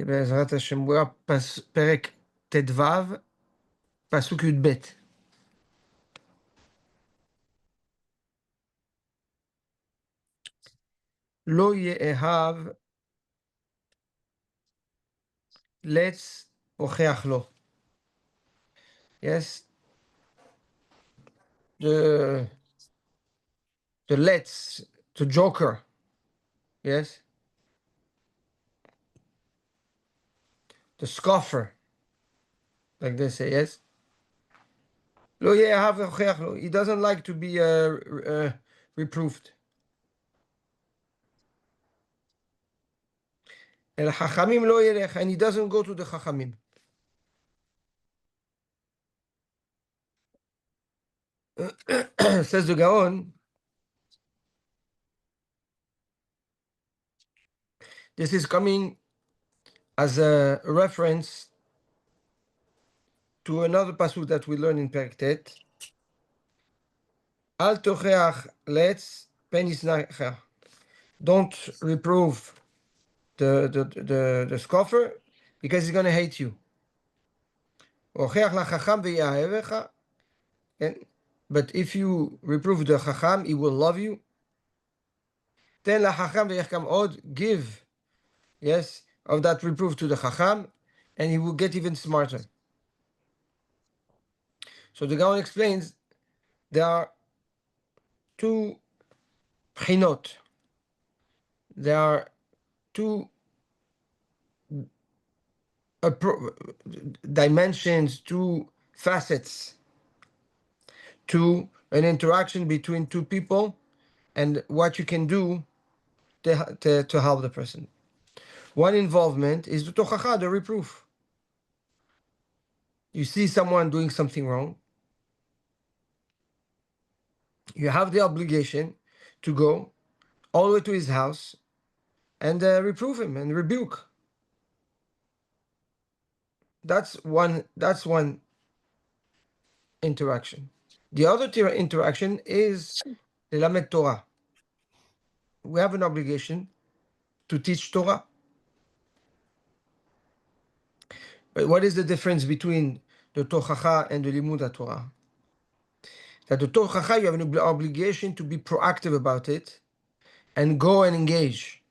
בעזרת השם, פרק ט"ו, פסוק י"ב. לא יאהב לץ הוכח לו. Yes, the let's, the joker. Yes, the scoffer, like they say. Yes, לא יאהב הוכח לו. He doesn't like to be reproved. אל החכמים לא ילך, and he doesn't go to the חכמים. Says the Gaon, this is coming as a reference to another pasuk that we learn in Perek Tet. Al tocheach letz penis nacher. Don't reprove the scoffer because he's going to hate you. Ocheach lachacham v'yahevecha. But if you reprove the chacham, he will love you. Ten lachacham v'yachkam od. Give, yes, of that reproof to the chacham, and he will get even smarter. So the Gaon explains there are two pchinot. There are two dimensions, two facets to an interaction between two people and what you can do to help the person. One involvement is the tochacha, the reproof. You see someone doing something wrong, you have the obligation to go all the way to his house and reprove him and rebuke. That's one interaction. The other interaction is lelamed Torah. We have an obligation to teach Torah. But what is the difference between the tochacha and the limud Torah? That the tochacha, you have an obligation to be proactive about it and go and engage,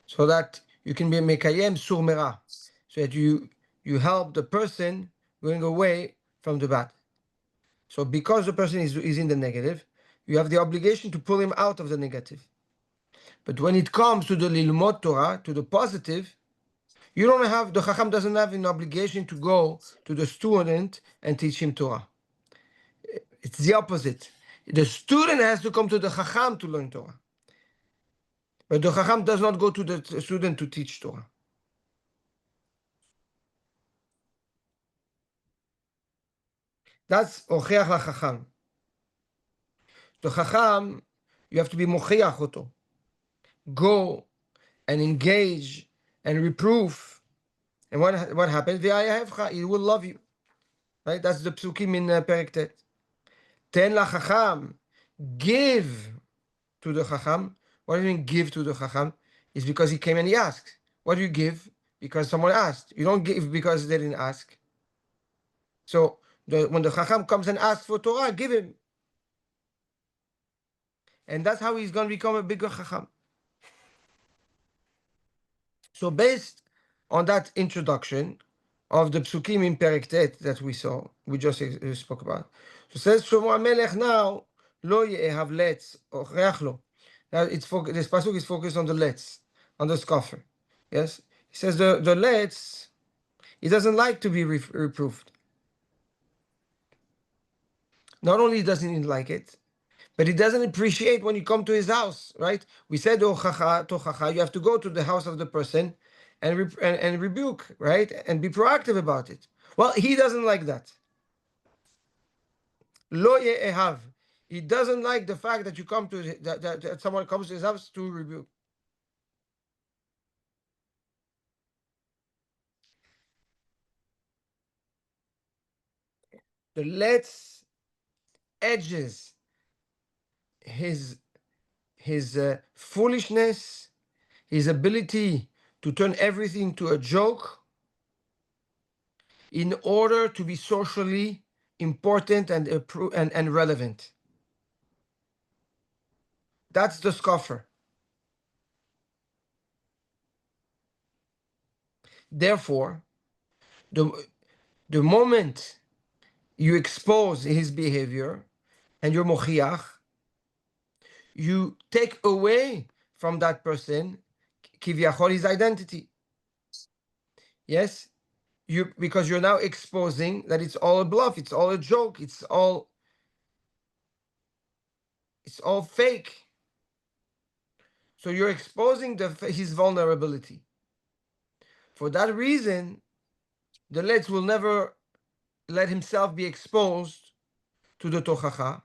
so that you can be mekayem sur mera, so that you help the person going away from the bad. So because the person is in the negative, you have the obligation to pull him out of the negative. But when it comes to the lilmod Torah, to the positive, you don't have, the Chacham doesn't have an obligation to go to the student and teach him Torah. It's the opposite. The student has to come to the Chacham to learn Torah. But the Chacham does not go to the student to teach Torah. That's Ocheach LaChacham. The Chacham, you have to be Mocheach Oto. Go and engage and reprove. And what happens? He will love you. Right? That's the psukim in Perek Tet. Ten LaChacham, give to the Chacham. What do you mean give to the Chacham? It's because he came and he asked. What do you give? Because someone asked. You don't give because they didn't ask. So when the Chacham comes and asks for Torah, give him. And that's how he's going to become a bigger Chacham. So based on that introduction of the psukim in Perek Tet that we just spoke about. So says Shlomo HaMelech now, lo ye'ehav letz ocheach lo. Now this pasuk is focused on the letz, on the scoffer. Yes, he says the letz, he doesn't like to be reproved. Not only doesn't he like it, but he doesn't appreciate when you come to his house, right? We said tochacha, you have to go to the house of the person and rebuke, right? And be proactive about it. Well, he doesn't like that. Lo ye'ehav. He doesn't like the fact that you come to that someone comes to his house to rebuke. The let's edges his foolishness, his ability to turn everything to a joke in order to be socially important and relevant. That's the scoffer. Therefore, the moment you expose his behavior and you're mochiach, you take away from that person kivyachol his identity. Yes, because you're now exposing that it's all a bluff, it's all a joke, it's all fake. So you're exposing his vulnerability. For that reason, the Letz will never let himself be exposed to the tochacha,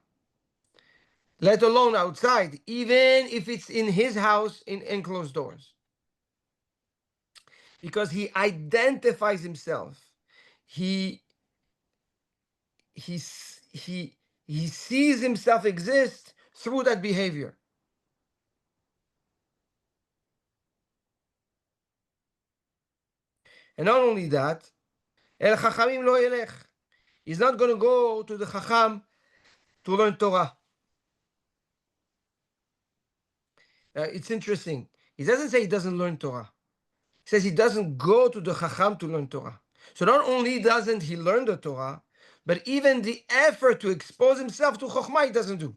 let alone outside, even if it's in his house in enclosed doors. Because he identifies himself. He he he he sees himself exist through that behavior. And not only that, el chachamim lo yelech. He's not going to go to the chacham to learn Torah. It's interesting. He doesn't say he doesn't learn Torah. He says he doesn't go to the chacham to learn Torah. So not only doesn't he learn the Torah, but even the effort to expose himself to chokhmah he doesn't do.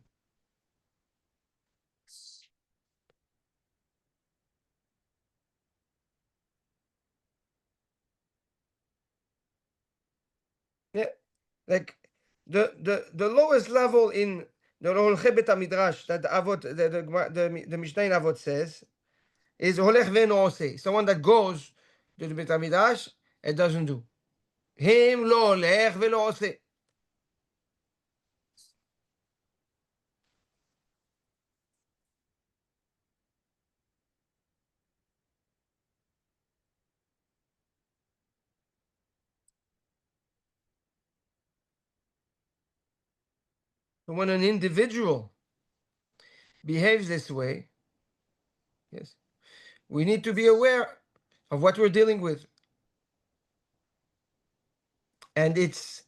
Yeah, like the lowest level in the Holchei Bet Midrash that the Avot the Mishnah in Avot says is holech ve'eno oseh, someone that goes to the Bet Midrash and doesn't do. Him lo holech ve'lo oseh. So when an individual behaves this way, yes, we need to be aware of what we're dealing with. And it's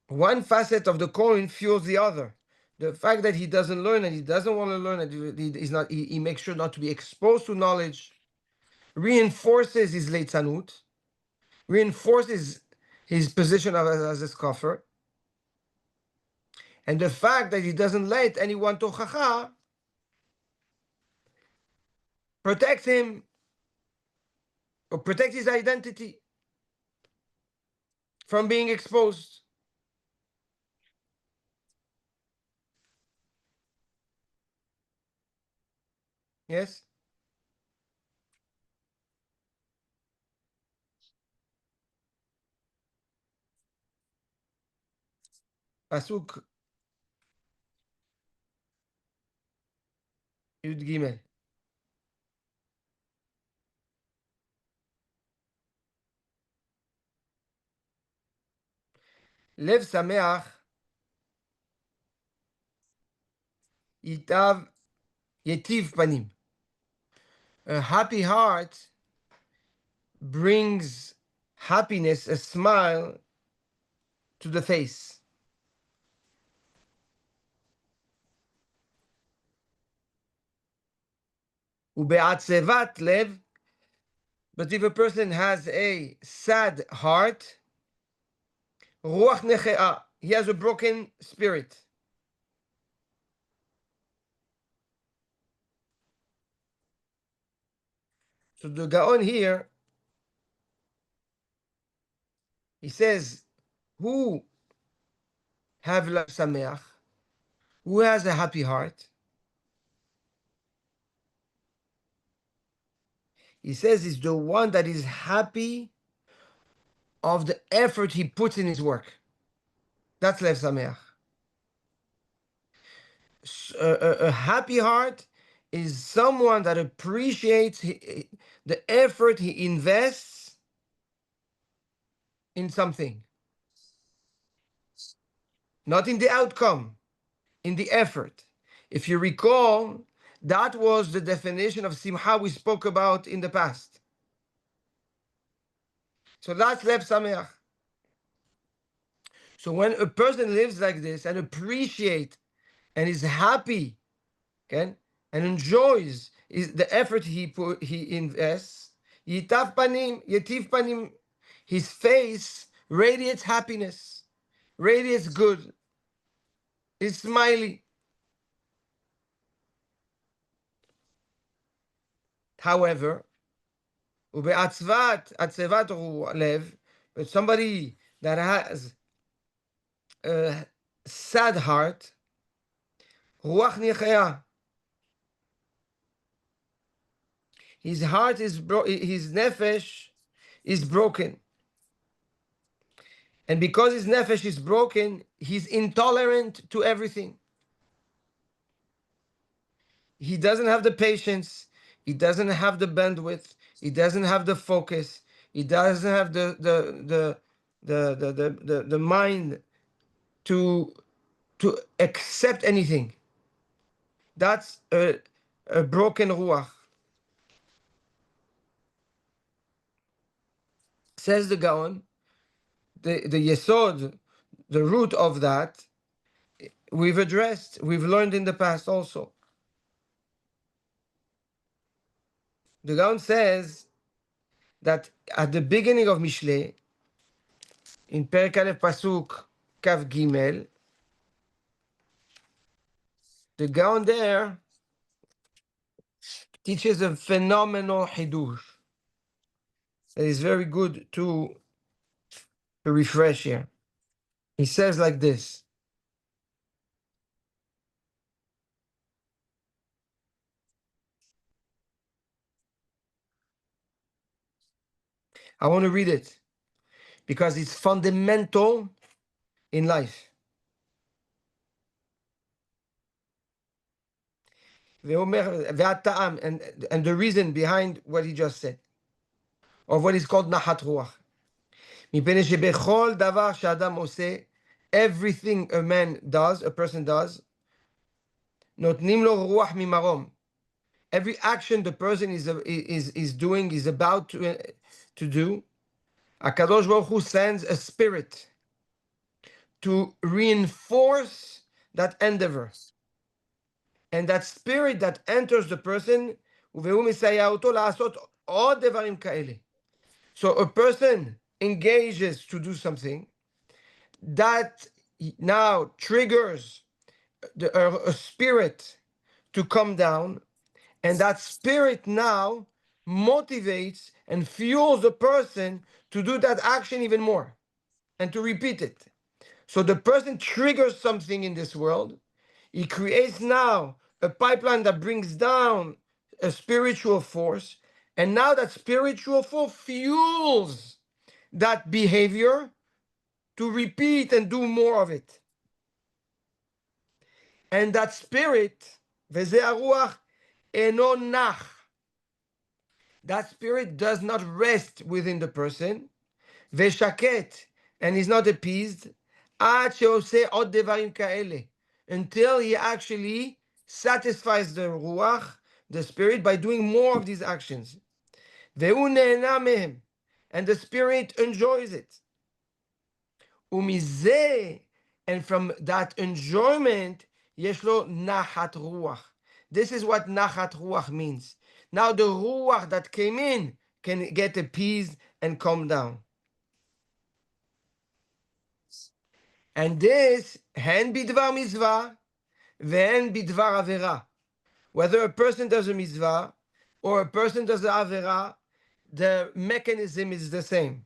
one facet of the coin fuels the other. The fact that he doesn't learn and he doesn't want to learn and he makes sure not to be exposed to knowledge reinforces his leitzanut, reinforces his position as a scoffer. And the fact that he doesn't let anyone tochacha protects him or protects his identity from being exposed. Yes? Pasuk Yud Gimel. Lev sameach itav yetiv panim. A happy heart brings happiness, a smile to the face. Ube'atzevat lev, but if a person has a sad heart, ruach nechea, he has a broken spirit. So the Gaon here, he says, who have la sameach, who has a happy heart? He says is the one that is happy of the effort he puts in his work. That's lev sameach. A happy heart is someone that appreciates the effort he invests in something, not in the outcome, in the effort. If you recall, That was the definition of simcha we spoke about in the past. So that's lev sameach. So when a person lives like this and appreciates and is happy, okay, and enjoys the effort he invests, yitav panim, yetiv panim, his face radiates happiness, radiates good, is smiley. However, atzevat lev, but somebody that has a sad heart, ruach nichaya, his heart is his nefesh is broken. And because his nefesh is broken, he's intolerant to everything. He doesn't have the patience, he doesn't have the bandwidth, he doesn't have the focus, he doesn't have the mind to accept anything. That's a broken ruach. Says the Gaon, the yesod, the root of that, we've learned in the past also. The Gaon says that at the beginning of Mishlei, in Perek Aleph Pasuk Kav Gimel, the Gaon there teaches a phenomenal hidush that is very good to refresh here. He says like this. I want to read it because it's fundamental in life. And the reason behind what he just said, of what is called Nahat Ruach. מפני שבכל דבר שאדם עושה, everything a man does, a person does, נותנים לו רוח ממרום. Every action the person is doing, is about to do, HaKadosh Baruch Hu sends a spirit to reinforce that endeavor. And that spirit that enters the person, והוא מסייע אותו לעשות עוד דברים כאלה. So a person engages to do something that now triggers a spirit to come down, and that spirit now motivates and fuels the person to do that action even more and to repeat it. So the person triggers something in this world. He creates now a pipeline that brings down a spiritual force, and now that spiritual force fuels that behavior to repeat and do more of it. And that spirit, v'zeh haruach eno nach, that spirit does not rest within the person, v'shaket, and is not appeased, ad she'oseh od devarim ka'ele, until he actually satisfies the ruach, the spirit, by doing more of these actions. Ve'u nehena mehem, and the spirit enjoys it. Umizeh, and from that enjoyment, yeshlo nachat ruach. This is what nachat ruach means. Now the ruach that came in can get appeased and calm down. And this, hen bidvar mitzvah, ve'hen bidvar avera. Whether a person does a mitzvah or a person does an avera, the mechanism is the same.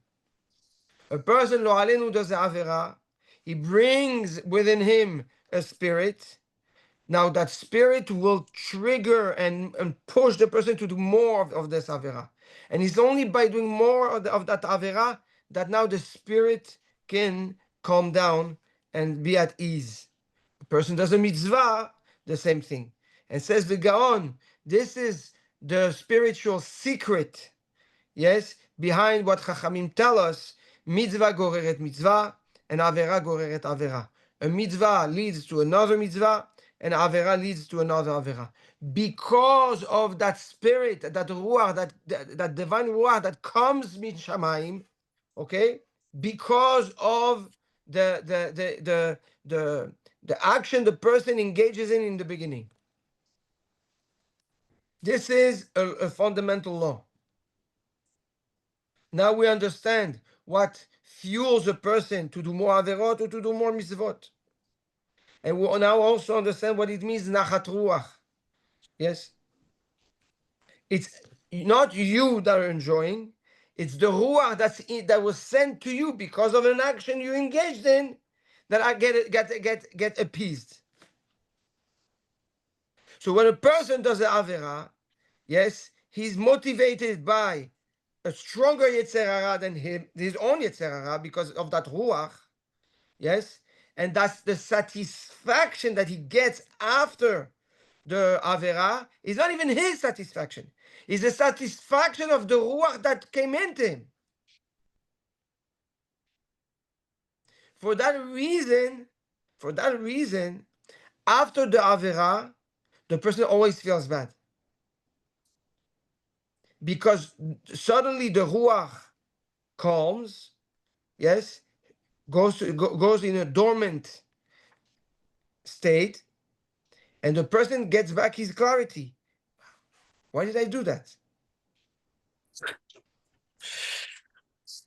A person, lo alenu, does an avera, he brings within him a spirit. Now that spirit will trigger and push the person to do more of this avera. And it's only by doing more of that avera that now the spirit can calm down and be at ease. A person does a mitzvah, the same thing. And says the Gaon, this is the spiritual secret, yes, behind what Chachamim tell us, mitzvah goreret mitzvah, and avera goreret avera. A mitzvah leads to another mitzvah, an avera leads to another avera. Because of that spirit, that ruach, that divine ruach that comes min shamayim, okay? Because of the action the person engages in the beginning. This is a fundamental law. Now we understand what fuels a person to do more averot or to do more mitzvot. And we now also understand what it means nachat ruach. Yes? It's not you that are enjoying, it's the ruach that was sent to you because of an action you engaged in that I get appeased. So when a person does an avera, yes, he's motivated by a stronger Yetzer Hara than his own Yetzer Hara because of that ruach, yes, and that's the satisfaction that he gets after the avera is not even his satisfaction. It's the satisfaction of the ruach that came into him. For that reason, after the avera, the person always feels bad because suddenly the ruach calms, yes, goes in a dormant state, and the person gets back his clarity. Why did I do that?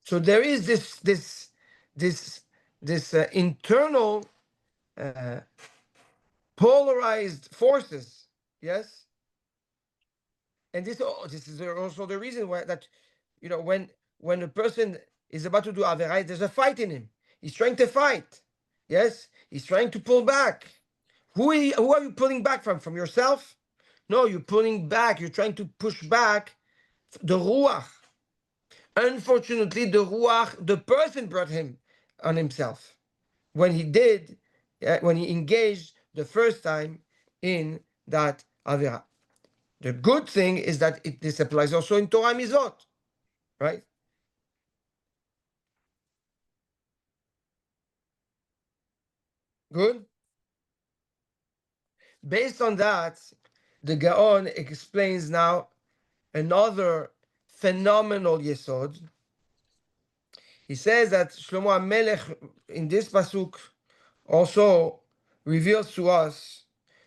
So there is this internal polarized forces, yes, and this is also the reason why that when a person is about to do avera, there's a fight in him. He's trying to fight, yes, he's trying to pull back. Who are you pulling back from? From yourself? No, you're pulling back. You're trying to push back the ruach. Unfortunately, the ruach, the person brought him on himself when he did, when he engaged the first time in that avera. The good thing is that this applies also in Torah Mizot, right? Good. Based on that, the Gaon explains now another phenomenal yesod. He says that Shlomo HaMelech in this pasuk also reveals to us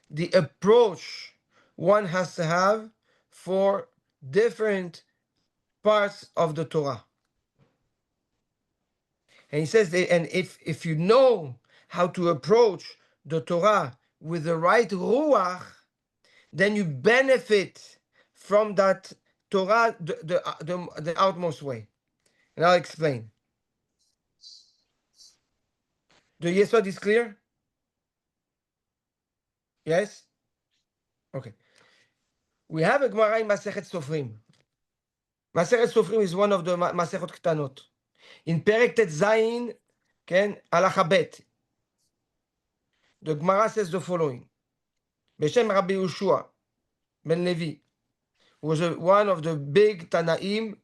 the approach one has to have for different parts of the Torah. And he says, and if you know how to approach the Torah with the right ruach, then you benefit from that Torah the outmost way. And I'll explain. The Yesod is clear? Yes? Okay. We have a Gemara in Masechet Sofrim. Masechet Sofrim is one of the Masechot Ktanot. In Perek Tet Zayin, Halacha Bet, the Gemara says the following: Beshem Rabbi Yehoshua ben Levi was one of the big Tanaim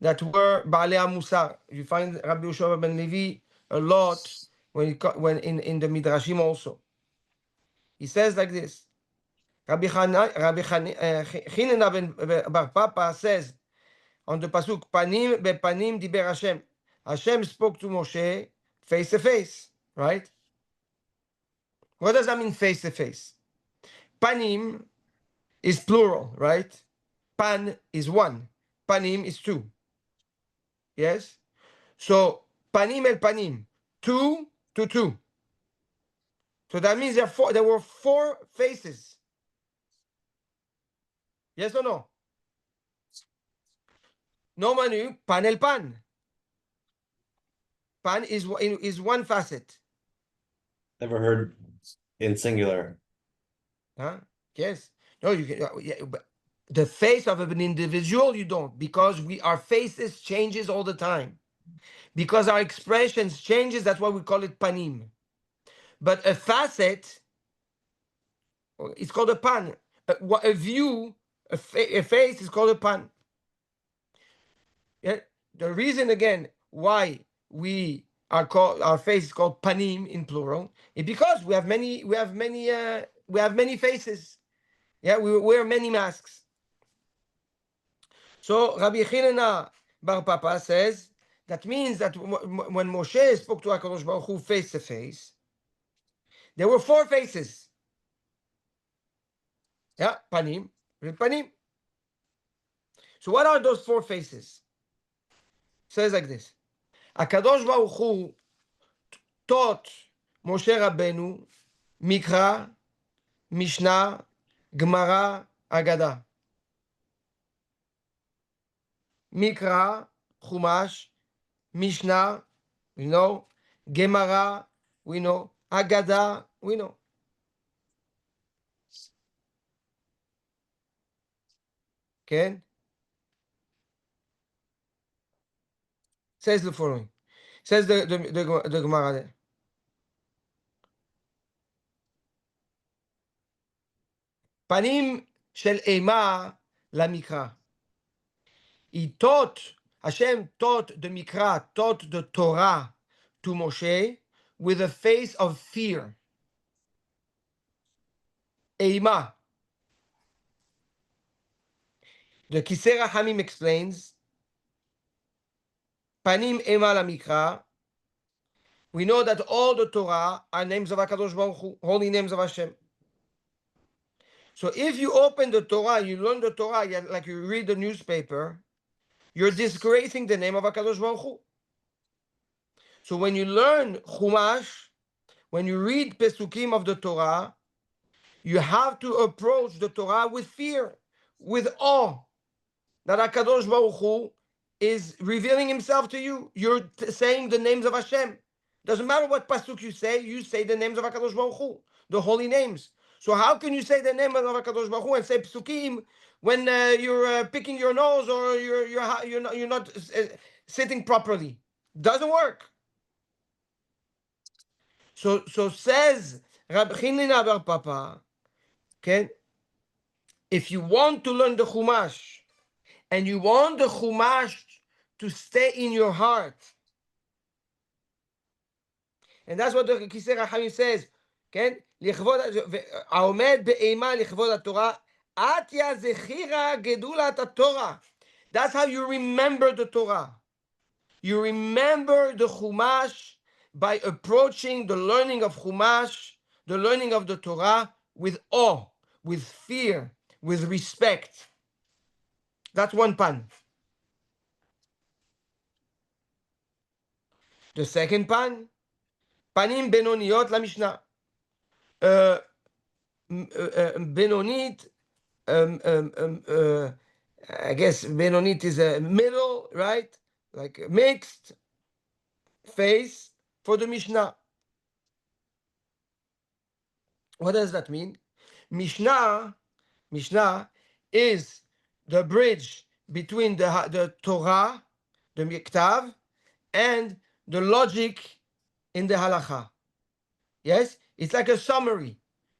that were Baalei HaMusar. You find Rabbi Yehoshua ben Levi a lot when in the Midrashim also. He says like this: Rabbi Chanina ben Bar Papa says on the pasuk Panim bePanim diber Hashem. Hashem spoke to Moshe face to face, right? What does that mean, face to face? Panim is plural, right? Pan is one. Panim is two. Yes? So, panim el panim, two to two. So that means there were four faces. Yes or no? No manu, pan el pan. Pan is one facet. Never heard in singular. Huh? Yes. No, you can. But the face of an individual, you don't, because our faces changes all the time. Because our expressions changes, that's why we call it panim. But a facet, it's called a pan. A view, a face is called a pan. Yeah? The reason again why our face is called panim in plural is because we have many we have many faces. Yeah, we wear many masks. So Rabbi Chinena Bar Papa says that means that when Moshe spoke to HaKadosh Baruch Hu face to face, there were 4 faces. Yeah, panim, panim. So what are those 4 faces? It says like this: HaKadosh Baruch Hu taught Moshe Rabbeinu Mikra, Mishnah, Gemara, Agada. Mikra, Chumash, Mishnah, we know. Gemara, we know. Agada, we know. Okay? Says the following. Says the Gemara there. Panim shel Ema la Mikra. He taught, Hashem taught the Mikra, taught the Torah to Moshe with a face of fear. Ema. The Kisera Hamim explains, Panim Ema la Mikra. We know that all the Torah are names of HaKadosh Baruch Hu, holy names of Hashem. So if you open the Torah, you learn the Torah, like you read the newspaper, you're disgracing the name of HaKadosh Baruch Hu. So when you learn Chumash, when you read Pesukim of the Torah, you have to approach the Torah with fear, with awe, that HaKadosh Baruch Hu is revealing himself to you. You're saying the names of Hashem. Doesn't matter what pasuk you say the names of HaKadosh Baruch Hu, the holy names. So how can you say the name of HaKadosh Baruch Hu and say psukim when you're picking your nose or you're not sitting properly? Doesn't work. So says Rabbi Chinina Bar Papa, okay, if you want to learn the Chumash and you want the Chumash to stay in your heart, and that's what the Kisei Rachamim says, כן? העומד באימה לכבוד התורה, עטיה זכירה גדולת התורה. That's how you remember the Torah. You remember the Chumash by approaching the learning of Chumash, the learning of the Torah, with awe, with fear, with respect. That's one pan. The second pan, panim benoniyot la Mishnah. Benonit, I guess Benonit is a middle, right? Like a mixed face for the Mishnah. What does that mean? Mishnah is the bridge between the Torah, the Miktav, and the logic in the Halacha. Yes, it's like a summary.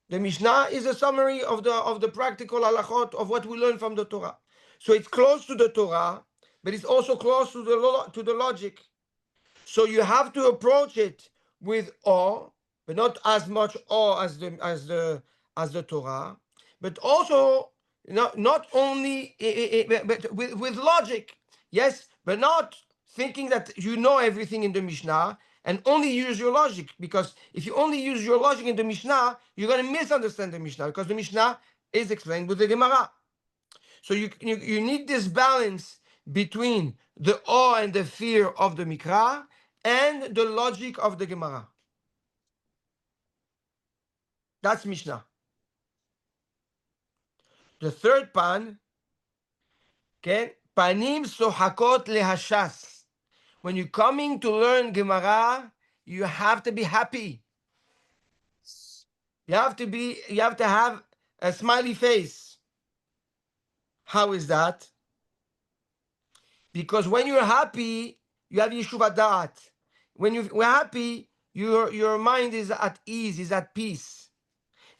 The Mishnah is a summary of the practical halachot of what we learn from the Torah. So it's close to the Torah, but it's also close to the logic. So you have to approach it with awe, but not as much awe as the Torah, but also not only but with logic. Yes, but not thinking that you know everything in the Mishnah and only use your logic, because if you only use your logic in the Mishnah, you're going to misunderstand the Mishnah, because the Mishnah is explained with the Gemara. So you need this balance between the awe and the fear of the Mikra and the logic of the Gemara. That's Mishnah. The third pan, okay, panim sohakot lehashas. When you're coming to learn Gemara, you have to be happy. You have to have a smiley face. How is that? Because when you're happy, you have Yeshuv Da'at. When you're happy, your mind is at ease, is at peace.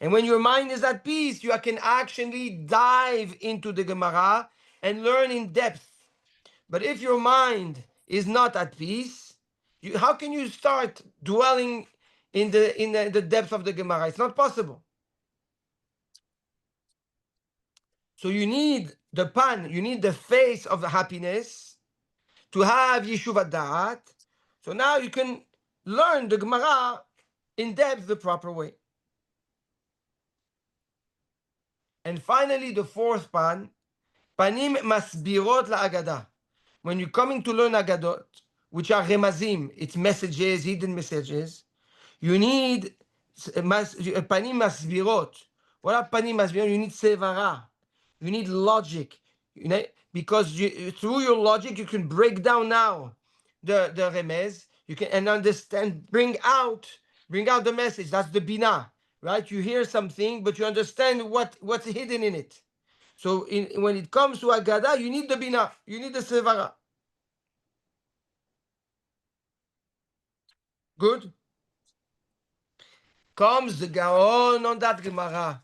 And when your mind is at peace, you can actually dive into the Gemara and learn in depth. But if your mind is not at peace, how can you start dwelling in the depth of the Gemara? It's not possible. So you need the pan, you need the face of the happiness to have Yeshuv Da'at. So now you can learn the Gemara in depth the proper way. And finally, the fourth pan, Panim Masbirot La'agada. When you're coming to learn Agadot, which are Remazim, it's messages, hidden messages, you need Panim Masbirot. What are Panim Masbirot? You need Sevara. You need logic. You know, because through your logic, you can break down now the remez. You can and understand, bring out the message. That's the bina, right? You hear something, but you understand what's hidden in it. So when it comes to Agada, you need the bina, you need the sevara. Good. Comes the Gaon on that Gemara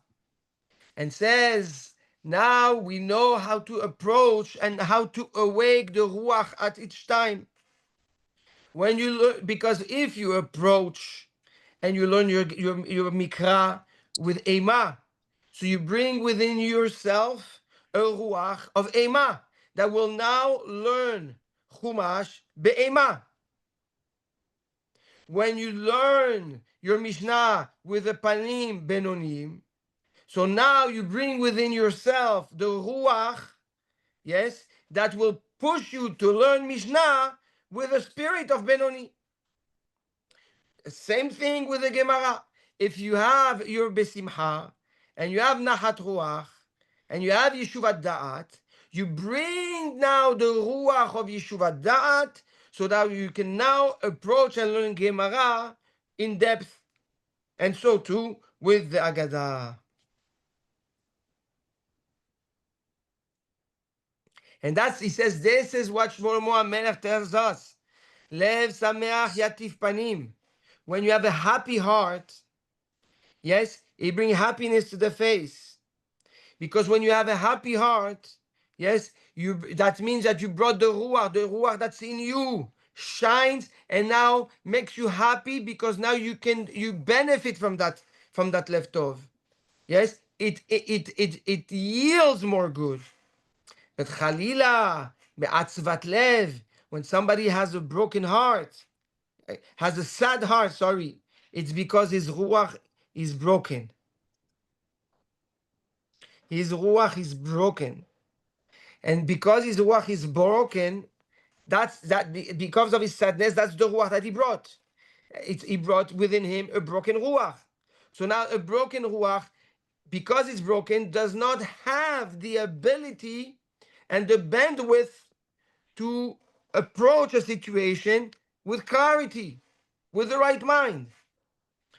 and says, now we know how to approach and how to awake the Ruach at each time. When you learn, because if you approach and you learn your Mikra with Ema, so you bring within yourself a Ruach of Ema that will now learn Chumash be'ema. When you learn your Mishnah with the Panim Benonim, so now you bring within yourself the Ruach, yes, that will push you to learn Mishnah with a spirit of Benoni. Same thing with the Gemara. If you have your Besimcha, and you have Nahat Ruach, and you have Yeshuvat Da'at, you bring now the Ruach of Yeshuvat Da'at, so that you can now approach and learn Gemara in depth. And so too with the Agadah. And he says, this is what Shlomo HaMelech tells us. Lev Sameach Yatif Panim. When you have a happy heart, yes, it brings happiness to the face. Because when you have a happy heart, yes, that means that you brought the ruach that's in you shines and now makes you happy because now you benefit from that leftov. Yes, it yields more good. But chalila be'atzvat lev, when somebody has a broken heart, has a sad heart, sorry, it's because his ruach is broken. His ruach is broken. And because his ruach is broken, because of his sadness, that's the ruach that he brought. He brought within him a broken ruach. So now a broken ruach, because it's broken, does not have the ability and the bandwidth to approach a situation with clarity, with the right mind.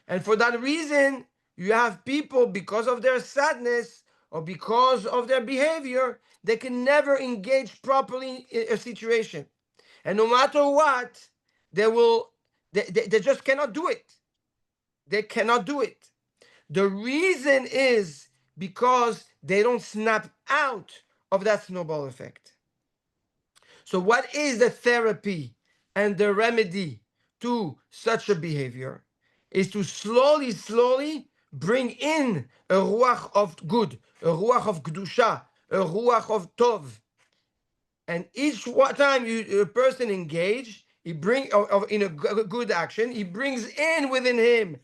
And for that reason, you have people, because of their sadness or because of their behavior, they can never engage properly in a situation. And no matter what, they just cannot do it. They cannot do it. The reason is because they don't snap out of that snowball effect. So what is the therapy and the remedy to such a behavior? Is to slowly bring in a ruach of good, a ruach of kedusha, a ruach of tov. And each time a person engage, he in a good action, he brings in within him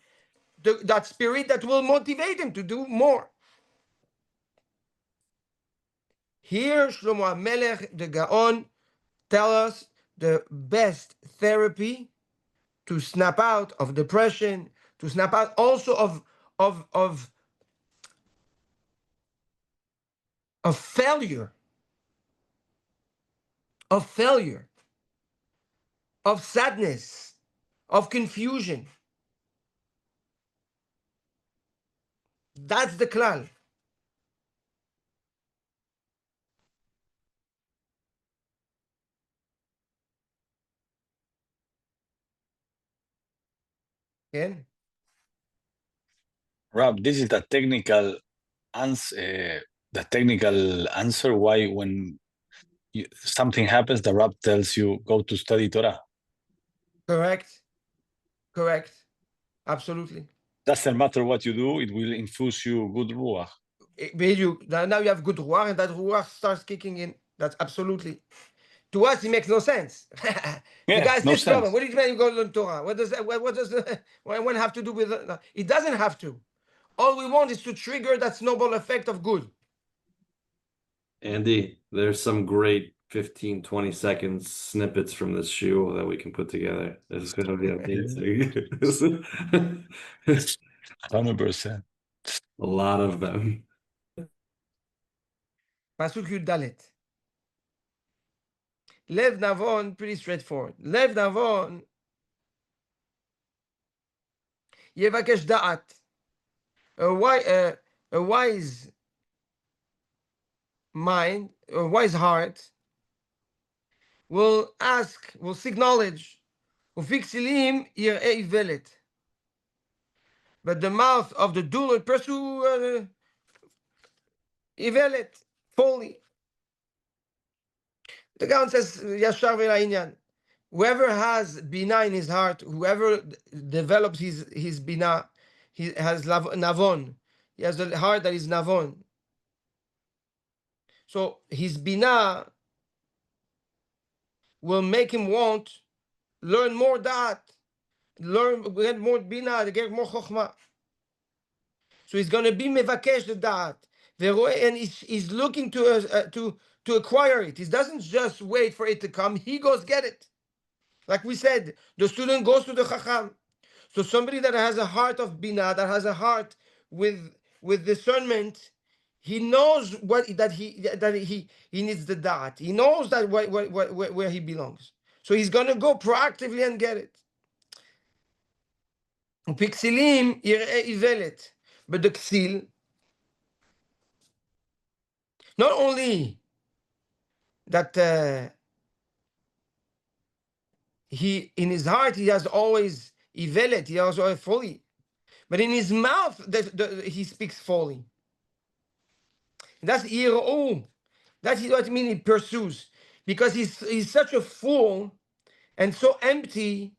that spirit that will motivate him to do more. Here, Shlomo HaMelech, the Gaon, tell us the best therapy to snap out of depression, to snap out also of failure, of sadness, of confusion. That's the klal. Okay? Rob, this is the technical answer. The technical answer why when something happens, the Rab tells you go to study Torah. Correct. Absolutely. Doesn't matter what you do; it will infuse you good ruach. Now you have good ruach, and that ruach starts kicking in. That's absolutely. To us, it makes no sense. The Yeah, guy's no this problem. sense. What do you mean you go to learn Torah? What does one have to do with it? It doesn't have to. All we want is to trigger that snowball effect of good. Andy, there's some great 15, 20 seconds snippets from this shoe that we can put together. This is going to be amazing. 100%. A lot of them. Pasuk Yud Dalet. Lev Navon, pretty straightforward. Lev Navon, Yevakesh Da'at. A wise mind, a wise heart, will ask, will seek knowledge. Ufiksilim yir'e ivelet. But the mouth of the duller pursue ivelet, folly. The Gaon says, Yashar ve'la'inyan. Whoever has bina in his heart, whoever develops his bina, he has navon. He has a heart that is navon. So his bina will make him want learn more that, get more bina, get more chokhmah. So he's going to be mevakesh the da'at, and he's looking to acquire it. He doesn't just wait for it to come. He goes get it. Like we said, the student goes to the chacham. So somebody that has a heart of bina, that has a heart with discernment, he knows that he needs the da'at. He knows that where he belongs. So he's going to go proactively and get it. Upiksilim yir'e ivelet. But the ksil, not only that he in his heart he has always ivelet, he also has folly, but in his mouth he speaks folly. That's ir'u. That's what I mean. He pursues because he's such a fool and so empty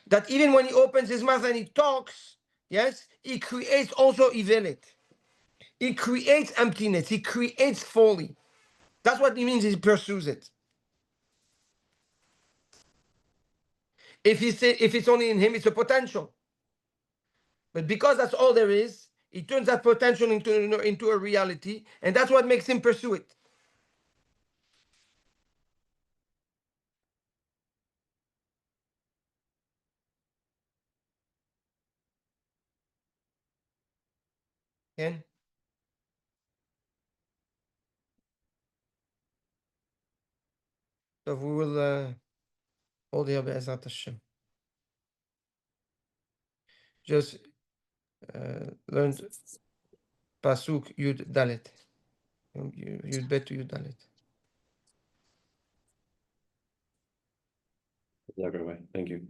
that even when he opens his mouth and he talks, yes, he creates also ivelet. He creates emptiness. He creates folly. That's what he means. He pursues it. If it's only in him, it's a potential. But because that's all there is, he turns that potential into a reality, and that's what makes him pursue it. Okay? So we will hold here Be'ezrat Hashem. Just learn Pasuk Yud Dalet. Yud Bet to Yud Dalet. Everywhere. Thank you.